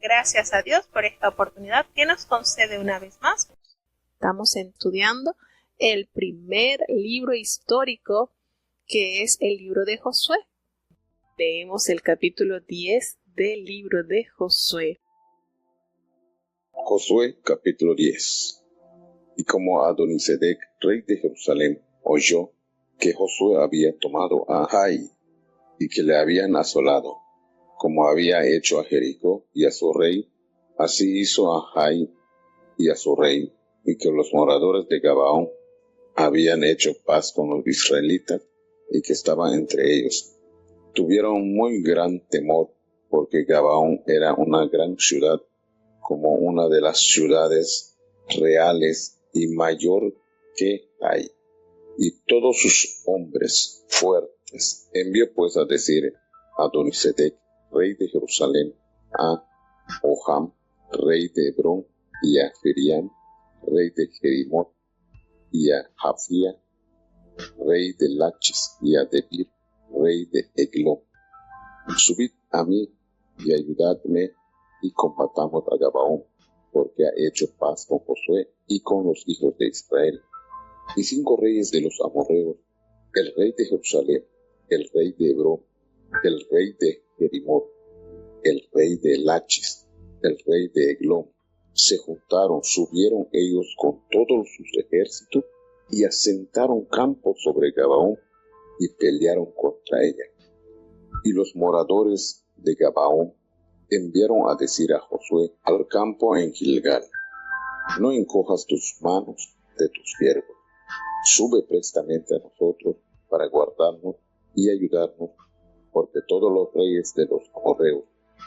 gracias a Dios por esta oportunidad que nos concede una vez más. Estamos estudiando el primer libro histórico, que es el libro de Josué. Leemos el capítulo 10 del libro de Josué. Josué capítulo 10. Y como Adonisedec, rey de Jerusalén, oyó que Josué había tomado a Jai y que le habían asolado, como había hecho a Jericó y a su rey, así hizo a Jai y a su rey, y que los moradores de Gabaón habían hecho paz con los israelitas y que estaban entre ellos. Tuvieron muy gran temor, porque Gabaón era una gran ciudad, como una de las ciudades reales y mayor que hay, y todos sus hombres fuertes. Envió pues a decir a Adonisedec, rey de Jerusalén, a Oham, rey de Hebrón, y a Jeriam, rey de Jerimot, y a Jafía, rey de Lachis, y a Debir, rey de Eglón: subid a mí y ayudadme, y combatamos a Gabaón, porque ha hecho paz con Josué y con los hijos de Israel. Y 5 reyes de los amorreos, el rey de Jerusalén, el rey de Hebrón, el rey de Jerimot, el rey de Lachis, el rey de Eglón, se juntaron, subieron ellos con todos sus ejércitos y asentaron campos sobre Gabaón y pelearon contra ella. Y los moradores de Gabaón enviaron a decir a Josué al campo en Gilgal: no encojas tus manos de tus siervos, sube prestamente a nosotros para guardarnos y ayudarnos, porque todos los reyes de los amorreos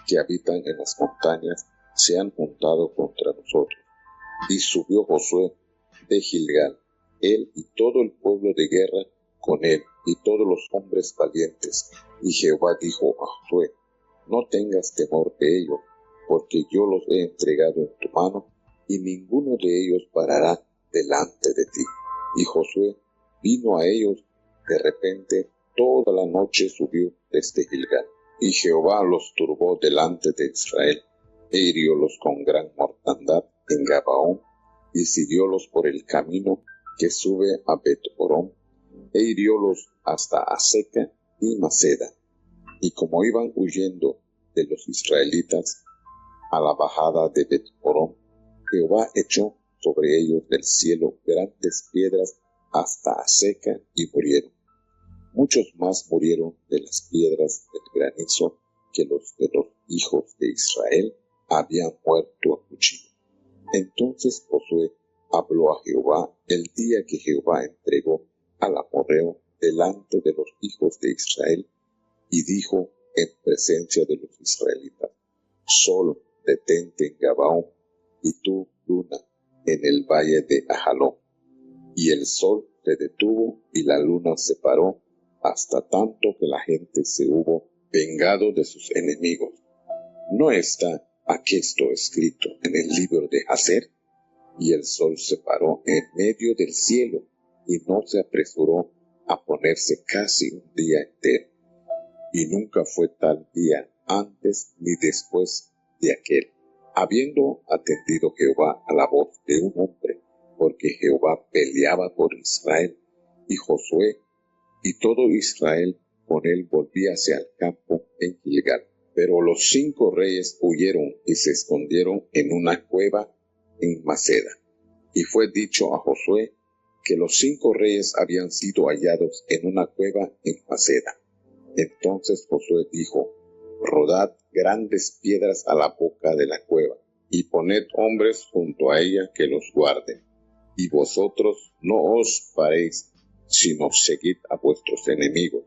que habitan en las montañas se han juntado contra nosotros. Y subió Josué de Gilgal, él y todo el pueblo de guerra con él, y todos los hombres valientes. Y Jehová dijo a Josué: no tengas temor de ellos, porque yo los he entregado en tu mano, y ninguno de ellos parará delante de ti. Y Josué vino a ellos de repente, toda la noche subió desde Gilgal. Y Jehová los turbó delante de Israel, e hiriólos con gran mortandad en Gabaón, y siguiólos por el camino que sube a Bet-Horón, e hiriólos hasta Aseca y Maceda. Y como iban huyendo de los israelitas a la bajada de Bet-Horón, Jehová echó sobre ellos del cielo grandes piedras hasta Aseca, y murieron. Muchos más murieron de las piedras del granizo que los de los hijos de Israel habían muerto a cuchillo. Entonces Josué habló a Jehová el día que Jehová entregó al amorreo delante de los hijos de Israel, y dijo en presencia de los israelitas: Sol, detente en Gabaón, y tú, luna, en el valle de Ajalón. Y el sol se detuvo y la luna se paró, hasta tanto que la gente se hubo vengado de sus enemigos. ¿No está aquesto escrito en el libro de Jacer? Y el sol se paró en medio del cielo, y no se apresuró a ponerse casi un día entero. Y nunca fue tal día antes ni después de aquel, habiendo atendido Jehová a la voz de un hombre, porque Jehová peleaba por Israel, y Josué y todo Israel con él volvíase al campo en Gilgal. Pero los 5 reyes huyeron y se escondieron en una cueva en Maceda. Y fue dicho a Josué que los 5 reyes habían sido hallados en una cueva en Maceda. Entonces Josué dijo: rodad grandes piedras a la boca de la cueva, y poned hombres junto a ella que los guarden. Y vosotros no os paréis, sino seguid a vuestros enemigos,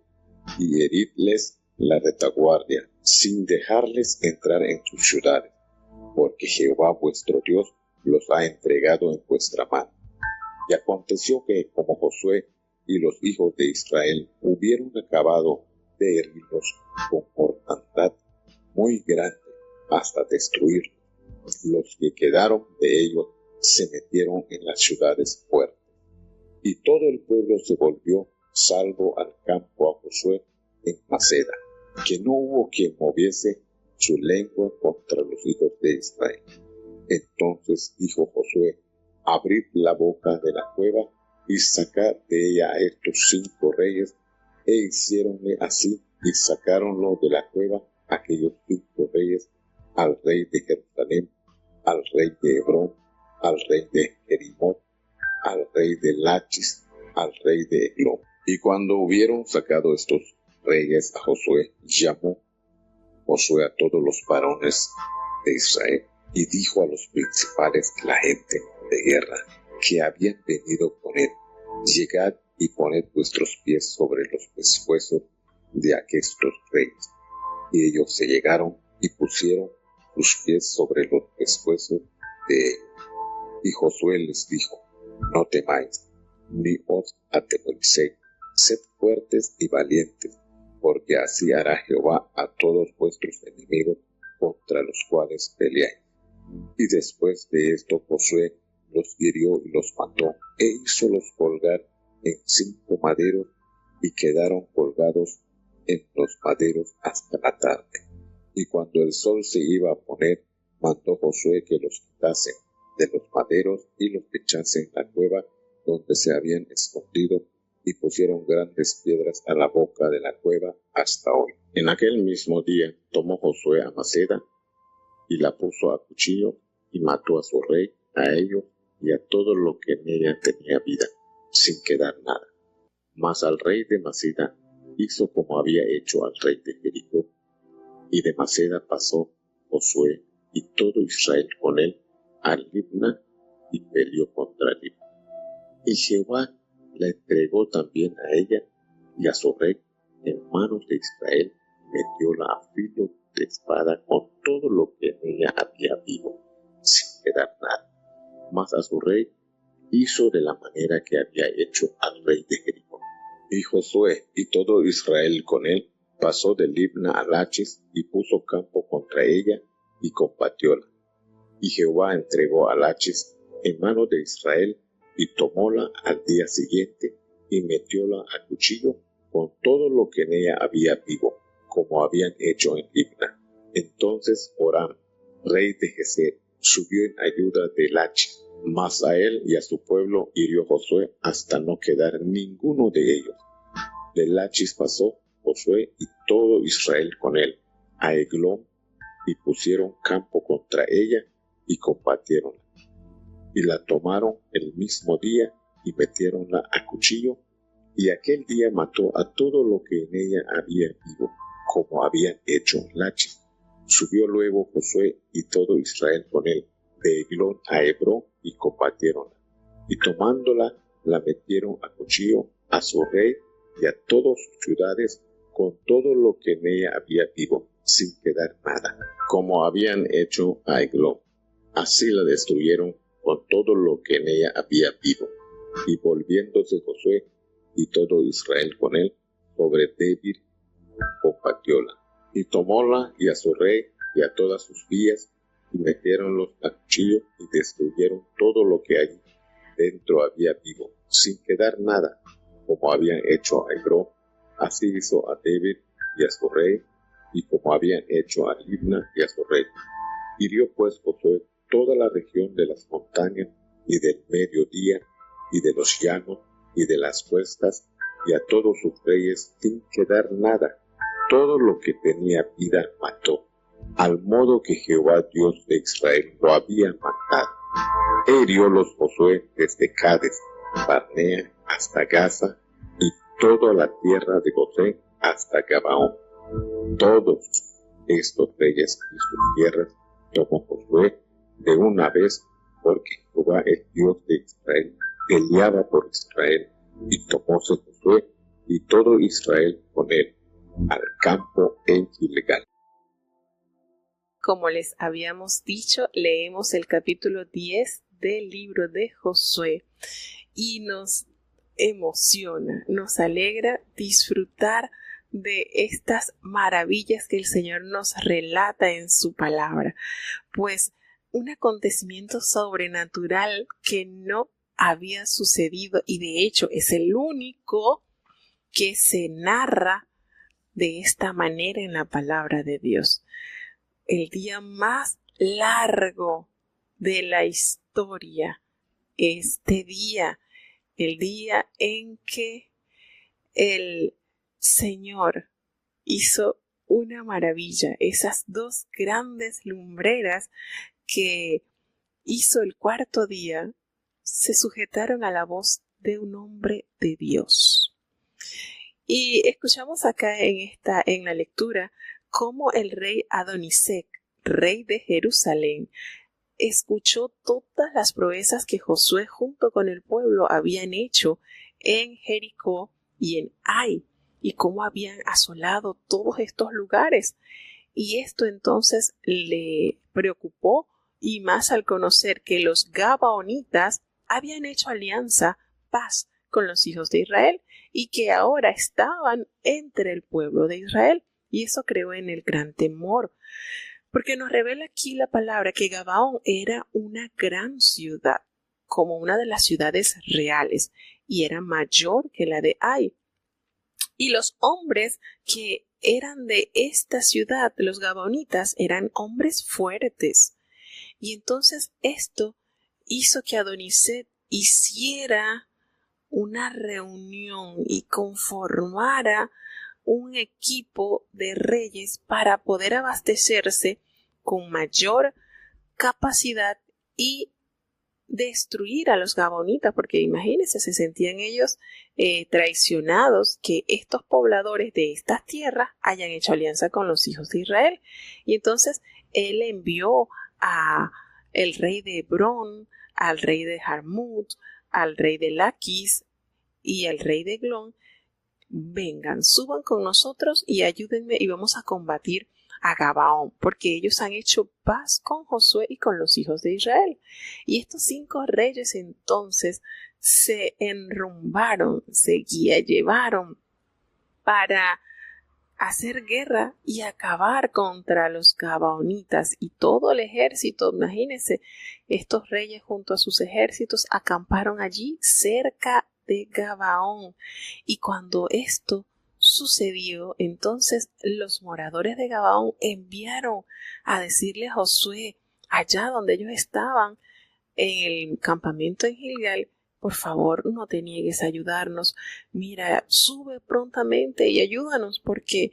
y heridles la retaguardia, sin dejarles entrar en sus ciudades, porque Jehová vuestro Dios los ha entregado en vuestra mano. Y aconteció que, como Josué y los hijos de Israel hubieron acabado de herirlos con mortandad muy grande hasta destruirlos, los que quedaron de ellos se metieron en las ciudades fuertes. Y todo el pueblo se volvió salvo al campo a Josué en Maceda, que no hubo quien moviese su lengua contra los hijos de Israel. Entonces dijo Josué: abrid la boca de la cueva y sacad de ella a estos 5 reyes. E hicieronle así, y sacáronlo de la cueva aquellos 5 reyes, al rey de Jerusalén, al rey de Hebrón, al rey de Jerimot, al rey de Lachis, al rey de Eglón. Y cuando hubieron sacado estos reyes a Josué, llamó Josué a todos los varones de Israel, y dijo a los principales de la gente de guerra que habían venido con él: llegad y poned vuestros pies sobre los pescuezos de aquestos reyes. Y ellos se llegaron y pusieron sus pies sobre los pescuezos de él. Y Josué les dijo: no temáis, ni os atemoricéis, sed fuertes y valientes, porque así hará Jehová a todos vuestros enemigos contra los cuales peleáis. Y después de esto Josué los hirió y los mató, e hízolos colgar en 5 maderos, y quedaron colgados en los maderos hasta la tarde. Y cuando el sol se iba a poner, mandó Josué que los quitasen de los maderos y los echasen en la cueva donde se habían escondido, y pusieron grandes piedras a la boca de la cueva hasta hoy. En aquel mismo día tomó Josué a Maceda y la puso a cuchillo, y mató a su rey, a ellos y a todo lo que en ella tenía vida, sin quedar nada. Mas al rey de Maceda hizo como había hecho al rey de Jericó, y de Maceda pasó Josué y todo Israel con él a Libna, y peleó contra Libna. Y Jehová la entregó también a ella y a su rey en manos de Israel, y metióla a filo de espada con todo lo que en ella había vivo, sin quedar nada. Mas a su rey hizo de la manera que había hecho al rey de Jericó. Y Josué y todo Israel con él pasó de Libna a Lachis, y puso campo contra ella, y combatióla. Y Jehová entregó a Lachis en manos de Israel, y tomóla al día siguiente, y metióla a cuchillo con todo lo que en ella había vivo, como habían hecho en Libna. Entonces Joram, rey de Gezer, subió en ayuda de Lachis, mas a él y a su pueblo hirió Josué hasta no quedar ninguno de ellos. De Lachis pasó Josué y todo Israel con él a Eglón, y pusieron campo contra ella, y combatiéronla. Y la tomaron el mismo día, y metiéronla a cuchillo, y aquel día mató a todo lo que en ella había vivo, como habían hecho en Lachis. Subió luego Josué y todo Israel con él de Eglón a Hebrón, y combatiéronla. Y tomándola, la metieron a cuchillo a su rey y a todas sus ciudades, con todo lo que en ella había vivo, sin quedar nada, como habían hecho a Eglón. Así la destruyeron con todo lo que en ella había vivo. Y volviéndose Josué y todo Israel con él sobre Debir, combatióla. Y tomóla y a su rey y a todas sus vías, y metiéronlos a cuchillo, y destruyeron todo lo que allí dentro había vivo, sin quedar nada, como habían hecho a Eglón. Así hizo a Debir y a su rey, y como habían hecho a Libna y a su rey. Hirió pues Josué toda la región de las montañas, y del mediodía, y de los llanos, y de las cuestas, y a todos sus reyes, sin quedar nada. Todo lo que tenía vida mató, al modo que Jehová Dios de Israel lo había mandado. E hiriólos Josué desde Cades Barnea hasta Gaza, y toda la tierra de Gosén hasta Gabaón. Todos estos reyes y sus tierras tomó Josué de una vez, porque Jehová, el Dios de Israel, peleaba por Israel. Y tomóse Josué y todo Israel con él al campo en Gilgal. Como les habíamos dicho, leemos el capítulo 10 del libro de Josué y nos emociona, nos alegra disfrutar de estas maravillas que el Señor nos relata en su palabra, pues un acontecimiento sobrenatural que no había sucedido, y de hecho es el único que se narra de esta manera en la palabra de Dios. el día más largo de la historia. Este día, el día en que el Señor hizo una maravilla, esas dos grandes lumbreras que hizo el cuarto día, se sujetaron a la voz de un hombre de Dios. Y escuchamos acá en la lectura cómo el rey Adonisec, rey de Jerusalén, escuchó todas las proezas que Josué junto con el pueblo habían hecho en Jericó y en Ai, y cómo habían asolado todos estos lugares. Y esto entonces le preocupó, y más al conocer que los gabaonitas habían hecho alianza, paz con los hijos de Israel, y que ahora estaban entre el pueblo de Israel. Y eso creó en él gran temor, porque nos revela aquí la palabra que Gabaón era una gran ciudad, como una de las ciudades reales, y era mayor que la de Ai. Y los hombres que eran de esta ciudad, los gabaonitas, eran hombres fuertes. Y entonces esto hizo que Adonicet hiciera una reunión y conformara un equipo de reyes para poder abastecerse con mayor capacidad y destruir a los gabaonitas, porque imagínense, se sentían ellos traicionados que estos pobladores de estas tierras hayan hecho alianza con los hijos de Israel. Y entonces él envió a el rey de Hebrón, al rey de Jarmut, al rey de Laquis y al rey de Eglón: vengan, suban con nosotros y ayúdenme y vamos a combatir a Gabaón, porque ellos han hecho paz con Josué y con los hijos de Israel. Y estos 5 reyes entonces se enrumbaron, se llevaron para hacer guerra y acabar contra los gabaonitas, y todo el ejército, imagínense, estos reyes junto a sus ejércitos acamparon allí cerca de Gabaón. Y cuando esto sucedió, entonces los moradores de Gabaón enviaron a decirle a Josué, allá donde ellos estaban en el campamento en Gilgal: por favor, no te niegues a ayudarnos. Mira, sube prontamente y ayúdanos, porque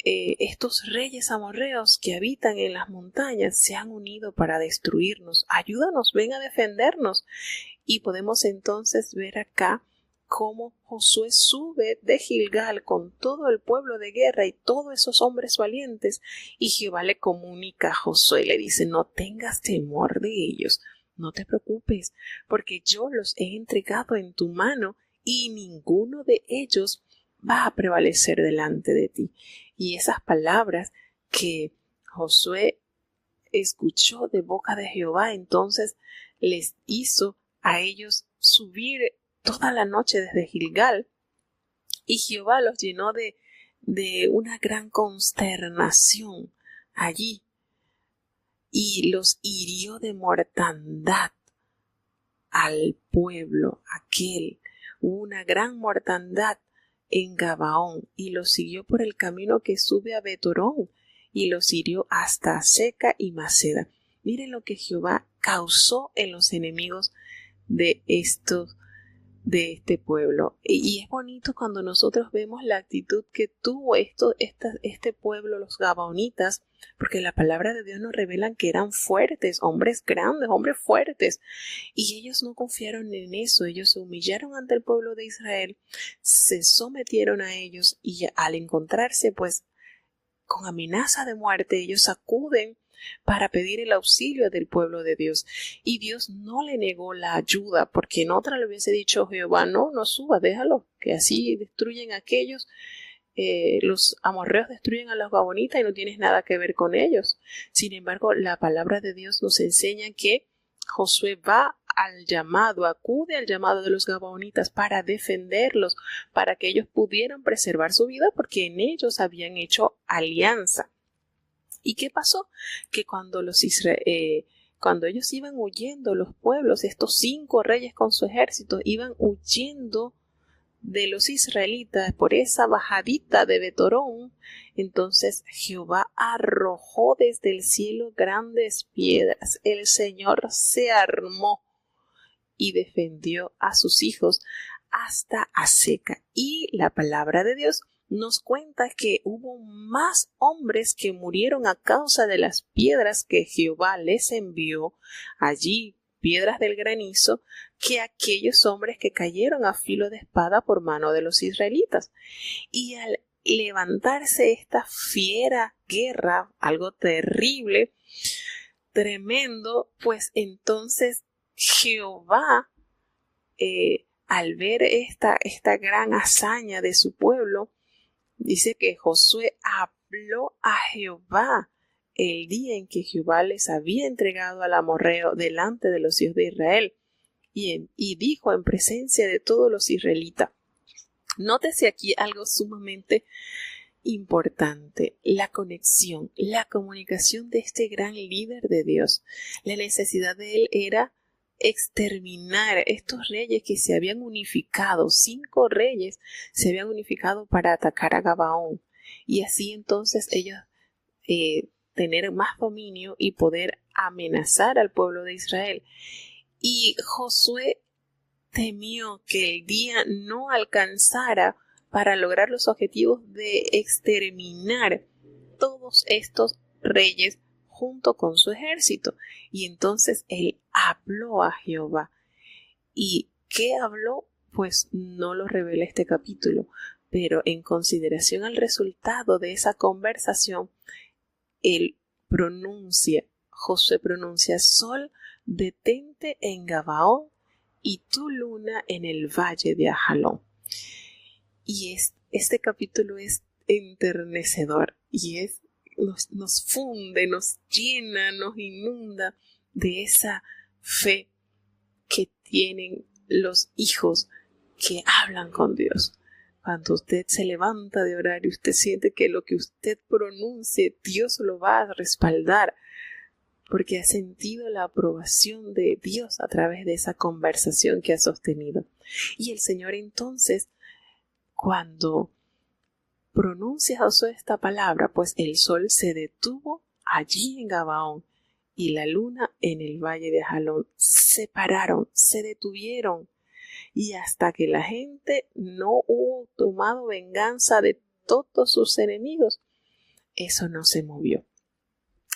estos reyes amorreos que habitan en las montañas se han unido para destruirnos. Ayúdanos, ven a defendernos. Y podemos entonces ver acá cómo Josué sube de Gilgal con todo el pueblo de guerra y todos esos hombres valientes, y Jehová le comunica a Josué, le dice: no tengas temor de ellos, no te preocupes, porque yo los he entregado en tu mano y ninguno de ellos va a prevalecer delante de ti. Y esas palabras que Josué escuchó de boca de Jehová, entonces les hizo a ellos subir toda la noche desde Gilgal, y Jehová los llenó de una gran consternación allí, y los hirió de mortandad al pueblo aquel. Hubo una gran mortandad en Gabaón, y los siguió por el camino que sube a Betorón, y los hirió hasta Seca y Maceda. Miren lo que Jehová causó en los enemigos de este pueblo. Y es bonito cuando nosotros vemos la actitud que tuvo este pueblo, los gabaonitas, porque la palabra de Dios nos revela que eran fuertes, hombres grandes, hombres fuertes, y ellos no confiaron en eso. Ellos se humillaron ante el pueblo de Israel, se sometieron a ellos, y al encontrarse pues con amenaza de muerte, ellos acuden para pedir el auxilio del pueblo de Dios. Y Dios no le negó la ayuda, porque en otra le hubiese dicho Jehová: no suba, déjalo, que así destruyen a aquellos. Los amorreos destruyen a los gabonitas y no tienes nada que ver con ellos. Sin embargo, la palabra de Dios nos enseña que Josué va al llamado, acude al llamado de los gabaonitas para defenderlos, para que ellos pudieran preservar su vida, porque en ellos habían hecho alianza. ¿Y qué pasó? Que cuando ellos iban huyendo, los pueblos, estos 5 reyes con su ejército, iban huyendo de los israelitas por esa bajadita de Betorón, entonces Jehová arrojó desde el cielo grandes piedras. El Señor se armó y defendió a sus hijos hasta Azeca. Y la palabra de Dios nos cuenta que hubo más hombres que murieron a causa de las piedras que Jehová les envió allí, piedras del granizo, que aquellos hombres que cayeron a filo de espada por mano de los israelitas. Y al levantarse esta fiera guerra, algo terrible, tremendo, pues entonces Jehová, al ver esta gran hazaña de su pueblo, dice que Josué habló a Jehová el día en que Jehová les había entregado al amorreo delante de los hijos de Israel, y dijo en presencia de todos los israelitas. Nótese aquí algo sumamente importante: la conexión, la comunicación de este gran líder de Dios. La necesidad de él era exterminar estos reyes que se habían unificado. 5 reyes se habían unificado para atacar a Gabaón, y así entonces ellos tener más dominio y poder amenazar al pueblo de Israel. Y Josué temió que el día no alcanzara para lograr los objetivos de exterminar todos estos reyes junto con su ejército. Y entonces él habló a Jehová. ¿Y qué habló? Pues no lo revela este capítulo, pero en consideración al resultado de esa conversación, Josué pronuncia: Sol, detente en Gabaón, y tu luna en el valle de Ajalón. Y este capítulo es enternecedor y nos funde, nos llena, nos inunda de esa fe que tienen los hijos que hablan con Dios. Cuando usted se levanta de orar y usted siente que lo que usted pronuncie, Dios lo va a respaldar, porque ha sentido la aprobación de Dios a través de esa conversación que ha sostenido. Y el Señor entonces, cuando pronuncia Josué esta palabra, pues el sol se detuvo allí en Gabaón y la luna en el valle de Ajalón. Se pararon, se detuvieron, y hasta que la gente no hubo tomado venganza de todos sus enemigos, eso no se movió.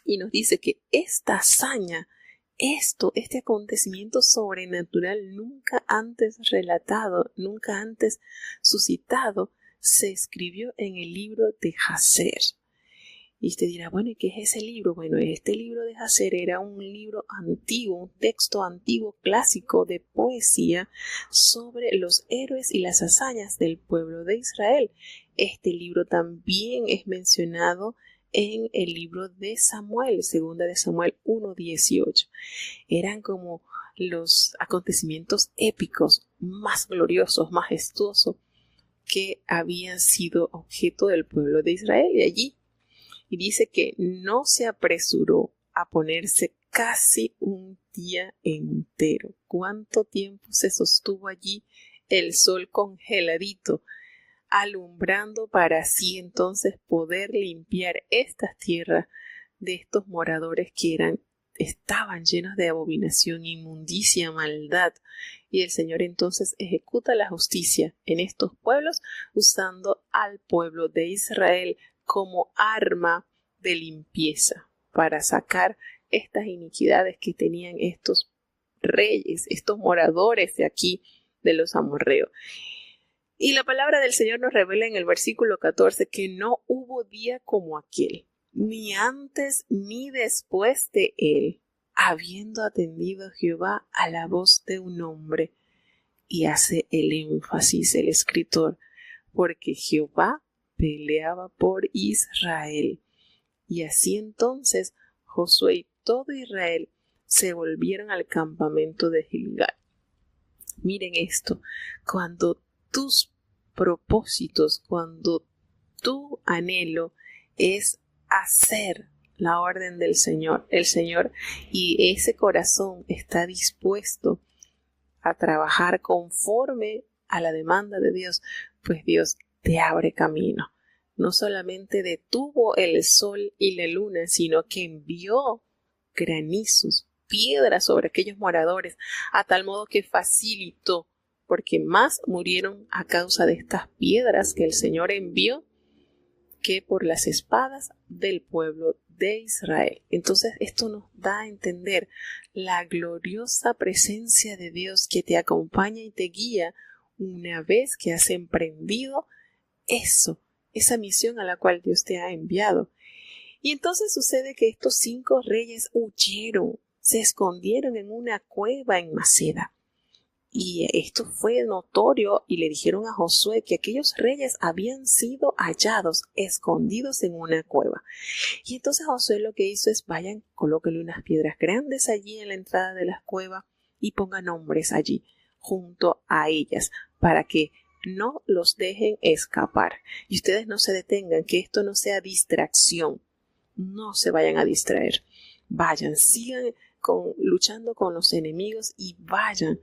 Y nos dice que esta hazaña, este acontecimiento sobrenatural nunca antes relatado, nunca antes suscitado, se escribió en el libro de Jacer. Y usted dirá, bueno, ¿y qué es ese libro? Bueno, este libro de Jacer era un libro antiguo, un texto antiguo clásico de poesía sobre los héroes y las hazañas del pueblo de Israel. Este libro también es mencionado en el libro de Samuel, segunda de Samuel 1:18. Eran como los acontecimientos épicos, más gloriosos, majestuosos, que habían sido objeto del pueblo de Israel. Y dice que no se apresuró a ponerse casi un día entero. ¿Cuánto tiempo se sostuvo allí el sol congeladito, alumbrando para así entonces poder limpiar estas tierras de estos moradores que estaban llenos de abominación, inmundicia, maldad? Y el Señor entonces ejecuta la justicia en estos pueblos, usando al pueblo de Israel como arma de limpieza para sacar estas iniquidades que tenían estos reyes, estos moradores de aquí de los amorreos. Y la palabra del Señor nos revela en el versículo 14 que no hubo día como aquel, ni antes ni después de él, habiendo atendido Jehová a la voz de un hombre. Y hace el énfasis el escritor, porque Jehová peleaba por Israel. Y así entonces Josué y todo Israel se volvieron al campamento de Gilgal. Miren esto: cuando tus propósitos, cuando tu anhelo es hacer la orden del Señor, y ese corazón está dispuesto a trabajar conforme a la demanda de Dios, pues Dios te abre camino. No solamente detuvo el sol y la luna, sino que envió granizos, piedras sobre aquellos moradores, a tal modo que facilitó, porque más murieron a causa de estas piedras que el Señor envió que por las espadas del pueblo de Israel. Entonces esto nos da a entender la gloriosa presencia de Dios que te acompaña y te guía una vez que has emprendido esa misión a la cual Dios te ha enviado. Y entonces sucede que estos 5 reyes huyeron, se escondieron en una cueva en Maceda. Y esto fue notorio y le dijeron a Josué que aquellos reyes habían sido hallados, escondidos en una cueva. Y entonces Josué lo que hizo es, vayan, colóquenle unas piedras grandes allí en la entrada de la cueva y pongan nombres allí, junto a ellas, para que no los dejen escapar. Y ustedes no se detengan, que esto no sea distracción. No se vayan a distraer. Vayan, sigan luchando con los enemigos y vayan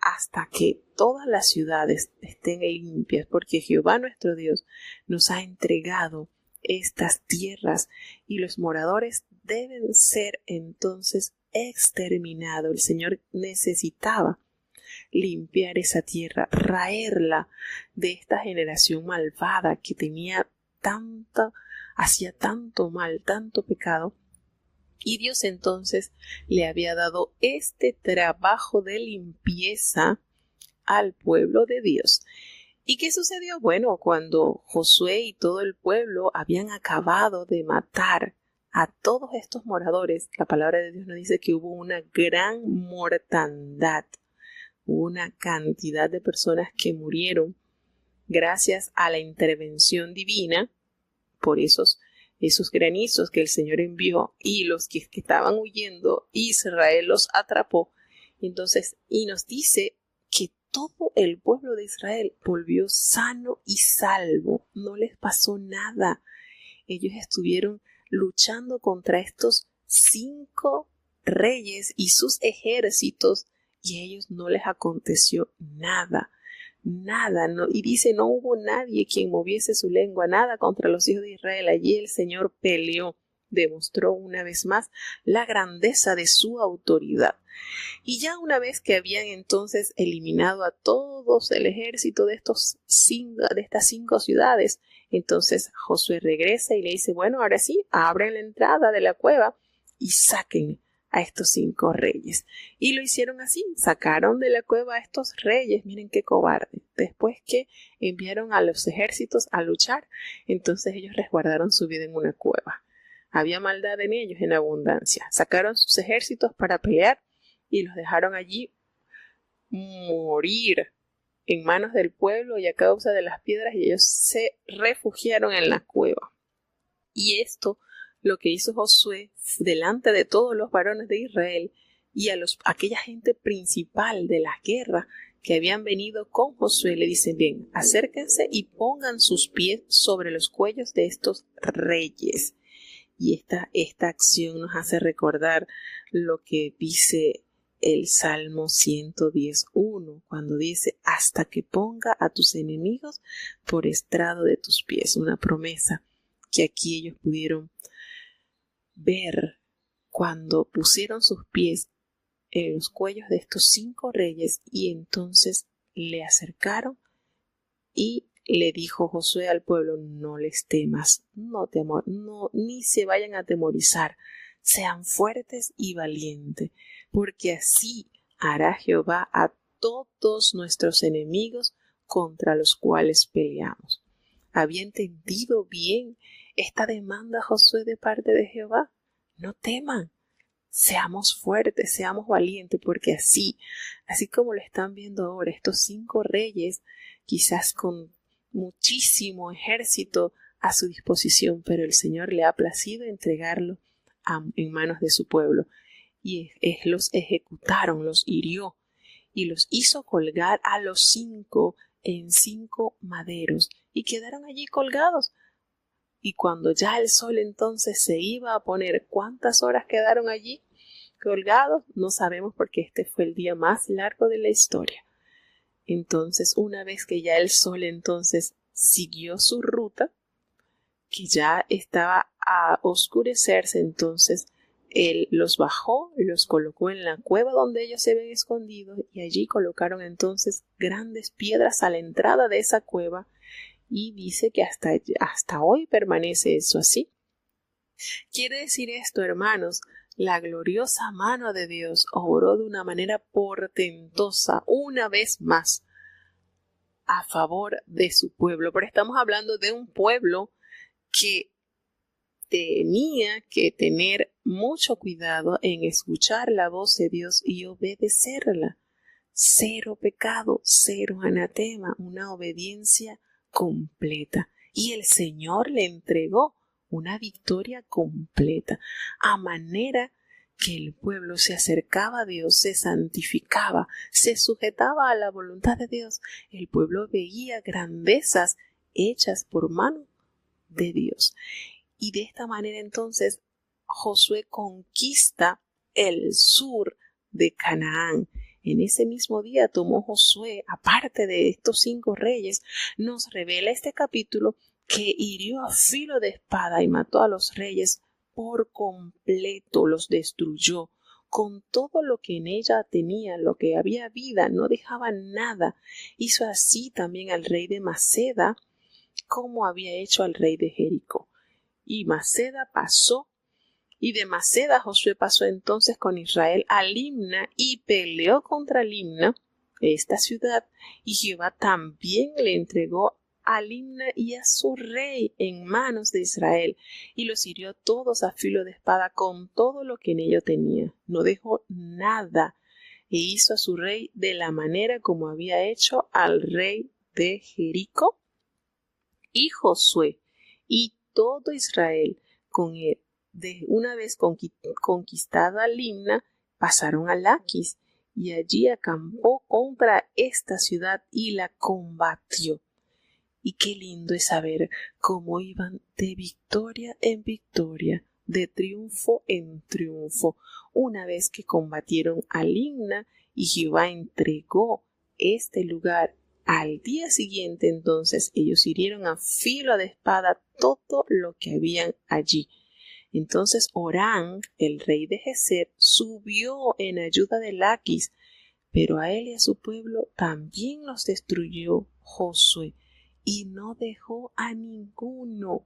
hasta que todas las ciudades estén limpias, porque Jehová nuestro Dios nos ha entregado estas tierras y los moradores deben ser entonces exterminados. El Señor necesitaba limpiar esa tierra, raerla de esta generación malvada que hacía tanto mal, tanto pecado. Y Dios entonces le había dado este trabajo de limpieza al pueblo de Dios. ¿Y qué sucedió? Bueno, cuando Josué y todo el pueblo habían acabado de matar a todos estos moradores, la palabra de Dios nos dice que hubo una gran mortandad, una cantidad de personas que murieron gracias a la intervención divina por esos granizos que el Señor envió, y los que estaban huyendo, Israel los atrapó. Entonces, y nos dice que todo el pueblo de Israel volvió sano y salvo, no les pasó nada. Ellos estuvieron luchando contra estos 5 reyes y sus ejércitos, y a ellos no les aconteció nada. Nada, no, y dice, no hubo nadie quien moviese su lengua, nada contra los hijos de Israel. Allí el Señor peleó, demostró una vez más la grandeza de su autoridad. Y ya una vez que habían entonces eliminado a todos el ejército de estas 5 ciudades, entonces Josué regresa y le dice, bueno, ahora sí, abren la entrada de la cueva y saquen a estos 5 reyes. Y lo hicieron así, sacaron de la cueva a estos reyes. Miren qué cobarde. Después que enviaron a los ejércitos a luchar, entonces ellos resguardaron su vida en una cueva. Había maldad en ellos en abundancia. Sacaron sus ejércitos para pelear y los dejaron allí morir en manos del pueblo y a causa de las piedras, y ellos se refugiaron en la cueva. Y esto lo que hizo Josué delante de todos los varones de Israel y aquella gente principal de la guerra que habían venido con Josué, le dicen, bien, acérquense y pongan sus pies sobre los cuellos de estos reyes. Y esta acción nos hace recordar lo que dice el Salmo 110:1, cuando dice, hasta que ponga a tus enemigos por estrado de tus pies. Una promesa que aquí ellos pudieron ver cuando pusieron sus pies en los cuellos de estos 5 reyes, y entonces le acercaron y le dijo Josué al pueblo, no les temas, no, ni se vayan a atemorizar, sean fuertes y valientes, porque así hará Jehová a todos nuestros enemigos contra los cuales peleamos. ¿Había entendido bien esta demanda Josué de parte de Jehová? No teman, seamos fuertes, seamos valientes, porque así como lo están viendo ahora, estos 5 reyes, quizás con muchísimo ejército a su disposición, pero el Señor le ha placido entregarlo en manos de su pueblo, y los ejecutaron, los hirió, y los hizo colgar a los 5 en 5 maderos, y quedaron allí colgados. Y cuando ya el sol entonces se iba a poner, ¿cuántas horas quedaron allí colgados? No sabemos, porque este fue el día más largo de la historia. Entonces, una vez que ya el sol entonces siguió su ruta, que ya estaba a oscurecerse, entonces él los bajó, los colocó en la cueva donde ellos se habían escondido y allí colocaron entonces grandes piedras a la entrada de esa cueva y dice que hasta hoy permanece eso así. Quiere decir esto, hermanos, la gloriosa mano de Dios obró de una manera portentosa una vez más a favor de su pueblo, pero estamos hablando de un pueblo que tenía que tener mucho cuidado en escuchar la voz de Dios y obedecerla. Cero pecado, cero anatema, una obediencia completa. Y el Señor le entregó una victoria completa, a manera que el pueblo se acercaba a Dios, se santificaba, se sujetaba a la voluntad de Dios. El pueblo veía grandezas hechas por mano de Dios. Y de esta manera entonces Josué conquista el sur de Canaán. En ese mismo día tomó Josué, aparte de estos 5 reyes, nos revela este capítulo que hirió a filo de espada y mató a los reyes por completo, los destruyó. Con todo lo que en ella tenía, lo que había vida, no dejaba nada. Hizo así también al rey de Maceda, como había hecho al rey de Jericó. Y Maceda pasó, y de Maceda Josué pasó entonces con Israel a Limna y peleó contra Limna, esta ciudad, y Jehová también le entregó a Limna y a su rey en manos de Israel, y los hirió todos a filo de espada con todo lo que en ello tenía. No dejó nada, e hizo a su rey de la manera como había hecho al rey de Jericó. Y Josué y todo Israel con él, de una vez conquistada Limna, pasaron a Laquis, y allí acampó contra esta ciudad y la combatió. Y qué lindo es saber cómo iban de victoria en victoria, de triunfo en triunfo, una vez que combatieron a Limna y Jehová entregó este lugar. Al día siguiente, entonces, ellos hirieron a filo de espada todo lo que habían allí. Entonces Orán, el rey de Gezer, subió en ayuda de Laquis, pero a él y a su pueblo también los destruyó Josué, y no dejó a ninguno.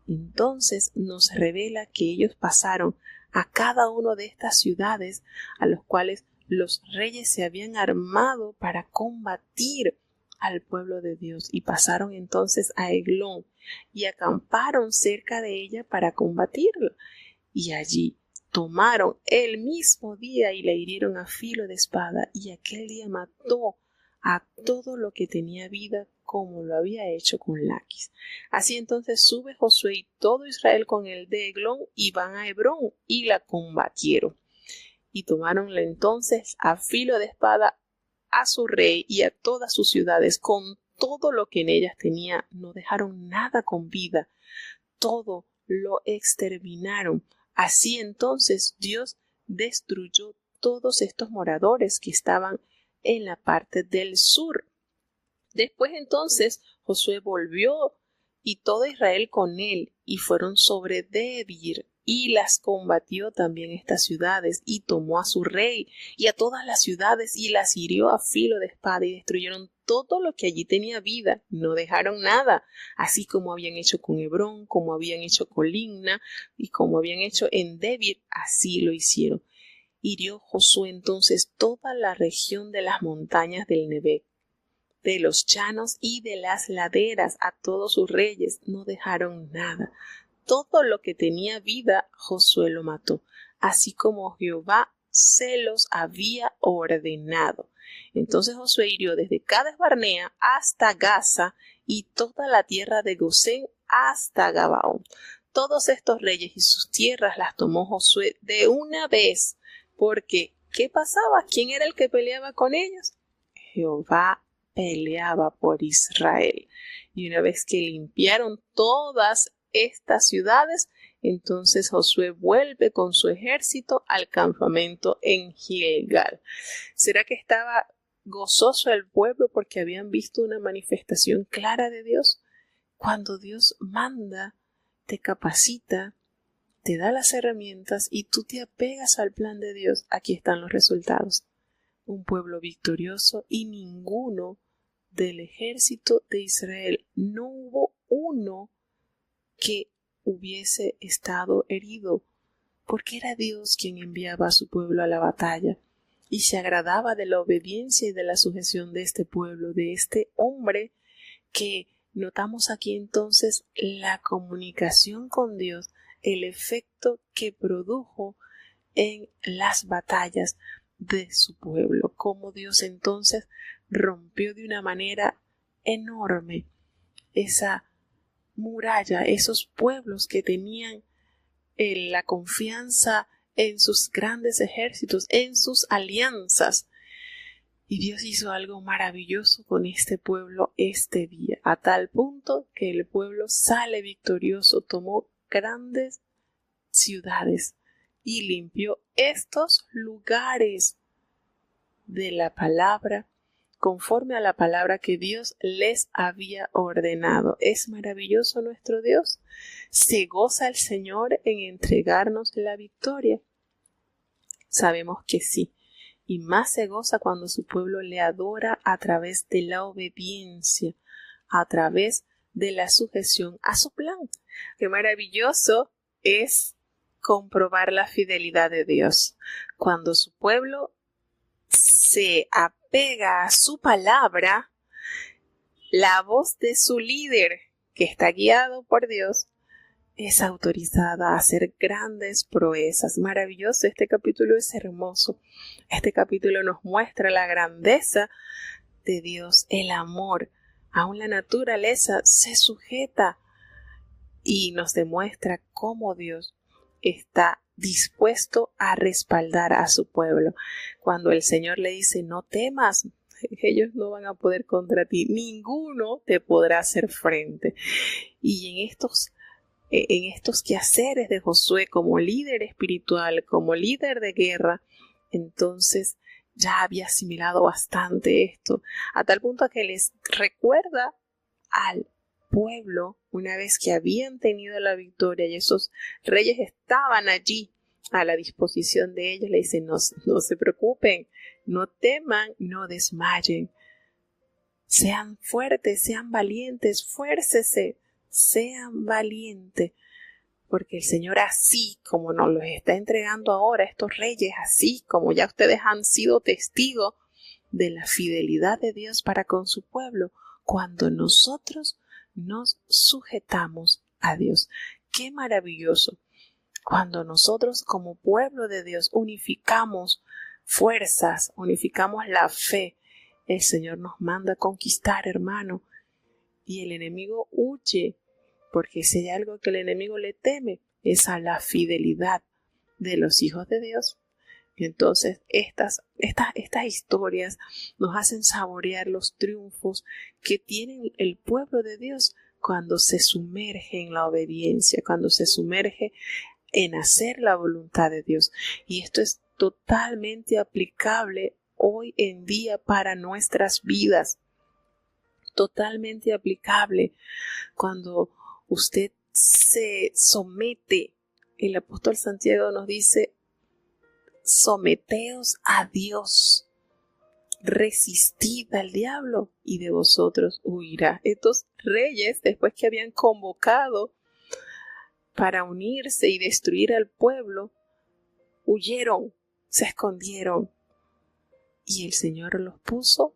Entonces nos revela que ellos pasaron a cada una de estas ciudades a los cuales los reyes se habían armado para combatir al pueblo de Dios, y pasaron entonces a Eglón y acamparon cerca de ella para combatirlo, y allí tomaron el mismo día y la hirieron a filo de espada, y aquel día mató a todo lo que tenía vida, como lo había hecho con Laquis. Así entonces sube Josué y todo Israel con el de Eglón y van a Hebrón y la combatieron. Y tomaronla entonces a filo de espada a su rey y a todas sus ciudades, con todo lo que en ellas tenía. No dejaron nada con vida, todo lo exterminaron. Así entonces Dios destruyó todos estos moradores que estaban en la parte del sur. Después entonces Josué volvió y todo Israel con él, y fueron sobre Debir, y las combatió también estas ciudades, y tomó a su rey y a todas las ciudades, y las hirió a filo de espada, y destruyeron todo lo que allí tenía vida, no dejaron nada, así como habían hecho con Hebrón, como habían hecho con Limna, y como habían hecho en Debir, así lo hicieron. Hirió Josué entonces toda la región de las montañas del Nebec, de los llanos y de las laderas, a todos sus reyes, no dejaron nada. Todo lo que tenía vida, Josué lo mató, así como Jehová se los había ordenado. Entonces Josué hirió desde Cades Barnea hasta Gaza y toda la tierra de Gosén hasta Gabaón. Todos estos reyes y sus tierras las tomó Josué de una vez, porque ¿qué pasaba? ¿Quién era el que peleaba con ellos? Jehová peleaba por Israel. Y una vez que limpiaron todas estas ciudades, entonces Josué vuelve con su ejército al campamento en Gilgal. ¿Será que estaba gozoso el pueblo porque habían visto una manifestación clara de Dios. Cuando Dios manda, te capacita, te da las herramientas y tú te apegas al plan de Dios, aquí están los resultados. Un pueblo victorioso y ninguno del ejército de Israel, no hubo uno que hubiese estado herido, porque era Dios quien enviaba a su pueblo a la batalla y se agradaba de la obediencia y de la sujeción de este pueblo, de este hombre que notamos aquí entonces la comunicación con Dios, el efecto que produjo en las batallas de su pueblo, cómo Dios entonces rompió de una manera enorme esa muralla, esos pueblos que tenían la confianza en sus grandes ejércitos, en sus alianzas. Y Dios hizo algo maravilloso con este pueblo este día, a tal punto que el pueblo sale victorioso, tomó grandes ciudades y limpió estos lugares de la palabra, conforme a la palabra que Dios les había ordenado. Es maravilloso nuestro Dios. Se goza el Señor en entregarnos la victoria. Sabemos que sí. Y más se goza cuando su pueblo le adora a través de la obediencia, a través de la sujeción a su plan. Qué maravilloso es comprobar la fidelidad de Dios. Cuando su pueblo se apega a su palabra, la voz de su líder, que está guiado por Dios, es autorizada a hacer grandes proezas. Maravilloso, este capítulo es hermoso. Este capítulo nos muestra la grandeza de Dios, el amor. Aún la naturaleza se sujeta y nos demuestra cómo Dios está dispuesto a respaldar a su pueblo. Cuando el Señor le dice, no temas, ellos no van a poder contra ti, ninguno te podrá hacer frente. Y en estos quehaceres de Josué como líder espiritual, como líder de guerra, entonces ya había asimilado bastante esto, a tal punto que les recuerda al pueblo, una vez que habían tenido la victoria y esos reyes estaban allí a la disposición de ellos, le dicen, no se preocupen, no teman, no desmayen, sean fuertes, sean valientes, fuércese, sean valientes, porque el Señor, así como nos los está entregando ahora estos reyes, así como ya ustedes han sido testigos de la fidelidad de Dios para con su pueblo, cuando nosotros nos sujetamos a Dios. ¡Qué maravilloso! Cuando nosotros como pueblo de Dios unificamos fuerzas, unificamos la fe, el Señor nos manda a conquistar, hermano, y el enemigo huye, porque si hay algo que el enemigo le teme, es a la fidelidad de los hijos de Dios. Y entonces estas historias nos hacen saborear los triunfos que tiene el pueblo de Dios cuando se sumerge en la obediencia, cuando se sumerge en hacer la voluntad de Dios. Y esto es totalmente aplicable hoy en día para nuestras vidas. Totalmente aplicable cuando usted se somete. El apóstol Santiago nos dice, someteos a Dios, resistid al diablo y de vosotros huirá. Estos reyes, después que habían convocado para unirse y destruir al pueblo, huyeron, se escondieron y el Señor los puso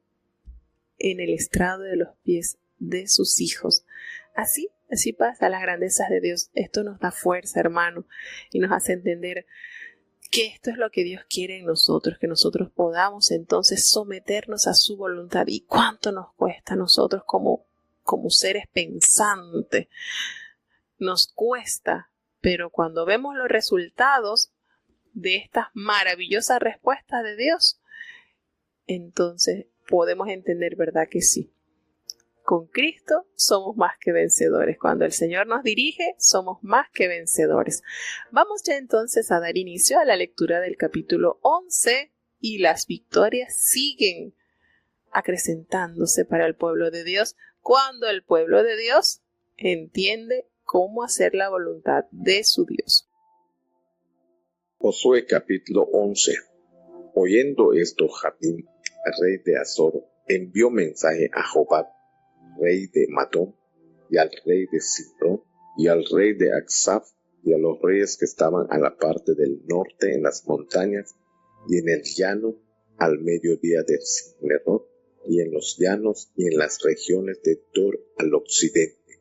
en el estrado de los pies de sus hijos. Así pasa las grandezas de Dios. Esto nos da fuerza, hermano, y nos hace entender que esto es lo que Dios quiere en nosotros, que nosotros podamos entonces someternos a su voluntad. ¿Y cuánto nos cuesta a nosotros como seres pensantes? Nos cuesta, pero cuando vemos los resultados de estas maravillosas respuestas de Dios, entonces podemos entender, ¿verdad? Que sí. Con Cristo somos más que vencedores. Cuando el Señor nos dirige, somos más que vencedores. Vamos ya entonces a dar inicio a la lectura del capítulo 11 y las victorias siguen. acrecentándose para el pueblo de Dios cuando el pueblo de Dios entiende cómo hacer la voluntad de su Dios. Josué capítulo 11. Oyendo esto, Jatim, rey de Azor, envió mensaje a Jobab, rey de Madón, y al rey de Simrón, y al rey de Aksaf, y a los reyes que estaban a la parte del norte en las montañas, y en el llano, al mediodía de Sinlerot, y en los llanos, y en las regiones de Dor al occidente,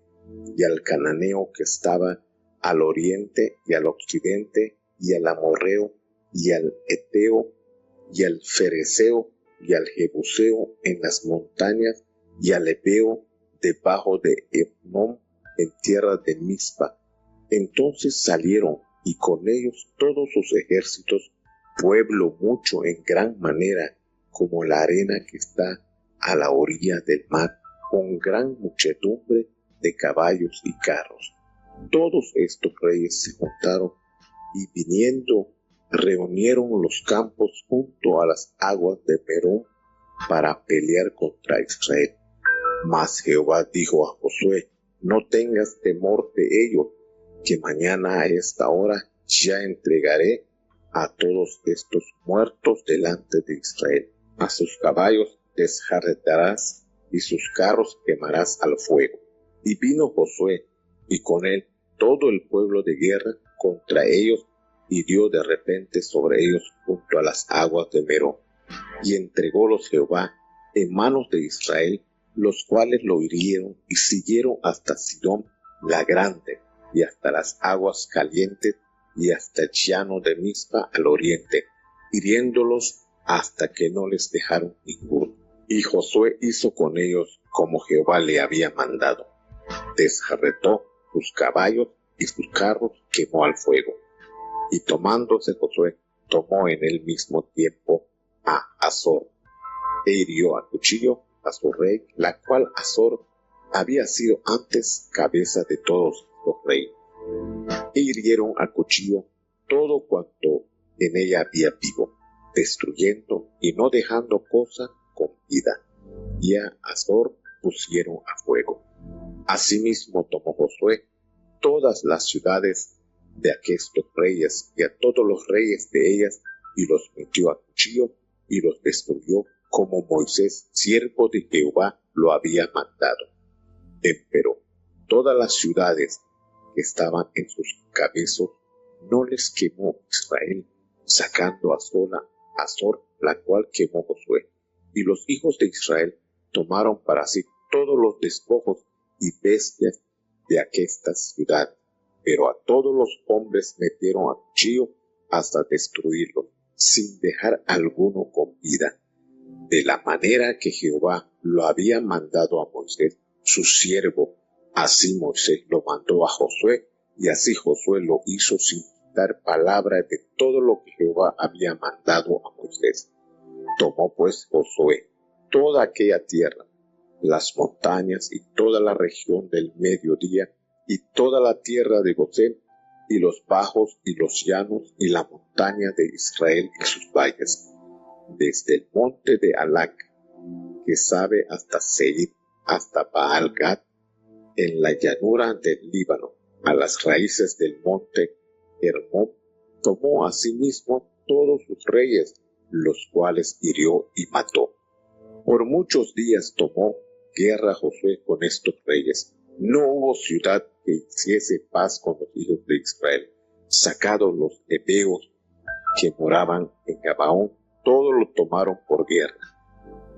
y al cananeo que estaba al oriente y al occidente, y al amorreo, y al eteo, y al fereceo, y al jebuseo en las montañas, y al ebeo debajo de Hermón en tierra de Mizpa. Entonces salieron, y con ellos todos sus ejércitos, pueblo mucho en gran manera, como la arena que está a la orilla del mar, con gran muchedumbre de caballos y carros. Todos estos reyes se juntaron, y viniendo reunieron los campos junto a las aguas de Merón para pelear contra Israel. Mas Jehová dijo a Josué: no tengas temor de ellos, que mañana a esta hora ya entregaré a todos estos muertos delante de Israel. A sus caballos desjarretarás y sus carros quemarás al fuego. Y vino Josué, y con él todo el pueblo de guerra contra ellos, y dio de repente sobre ellos junto a las aguas de Merón. Y entrególos Jehová en manos de Israel, los cuales lo hirieron y siguieron hasta Sidón la grande, y hasta las aguas calientes, y hasta el llano de Mizpa al oriente, hiriéndolos hasta que no les dejaron ninguno. Y Josué hizo con ellos como Jehová le había mandado. Desjarretó sus caballos y sus carros quemó al fuego. Y tomándose Josué, tomó en el mismo tiempo a Azor, e hirió a cuchillo a su rey, la cual Azor había sido antes cabeza de todos los reyes. E hirieron a cuchillo todo cuanto en ella había vivo, destruyendo y no dejando cosa con vida, y a Azor pusieron a fuego. Asimismo tomó Josué todas las ciudades de aquestos reyes y a todos los reyes de ellas, y los metió a cuchillo y los destruyó, como Moisés, siervo de Jehová, lo había mandado. Empero todas las ciudades que estaban en sus cabezos no les quemó Israel, sacando a Azor, la cual quemó Josué. Y los hijos de Israel tomaron para sí todos los despojos y bestias de aquestas ciudades, pero a todos los hombres metieron a cuchillo hasta destruirlos, sin dejar alguno con vida, de la manera que Jehová lo había mandado a Moisés, su siervo. Así Moisés lo mandó a Josué, y así Josué lo hizo sin dar palabra de todo lo que Jehová había mandado a Moisés. Tomó pues Josué toda aquella tierra, las montañas y toda la región del mediodía, y toda la tierra de Gosén, y los bajos y los llanos, y la montaña de Israel y sus valles, desde el monte de Alac, que sabe hasta Seir, hasta Baal-Gad, en la llanura del Líbano, a las raíces del monte Hermón. Tomó asimismo todos sus reyes, los cuales hirió y mató. Por muchos días tomó guerra Josué con estos reyes. No hubo ciudad que hiciese paz con los hijos de Israel. Sacados los hebeos que moraban en Gabaón, todos lo tomaron por guerra,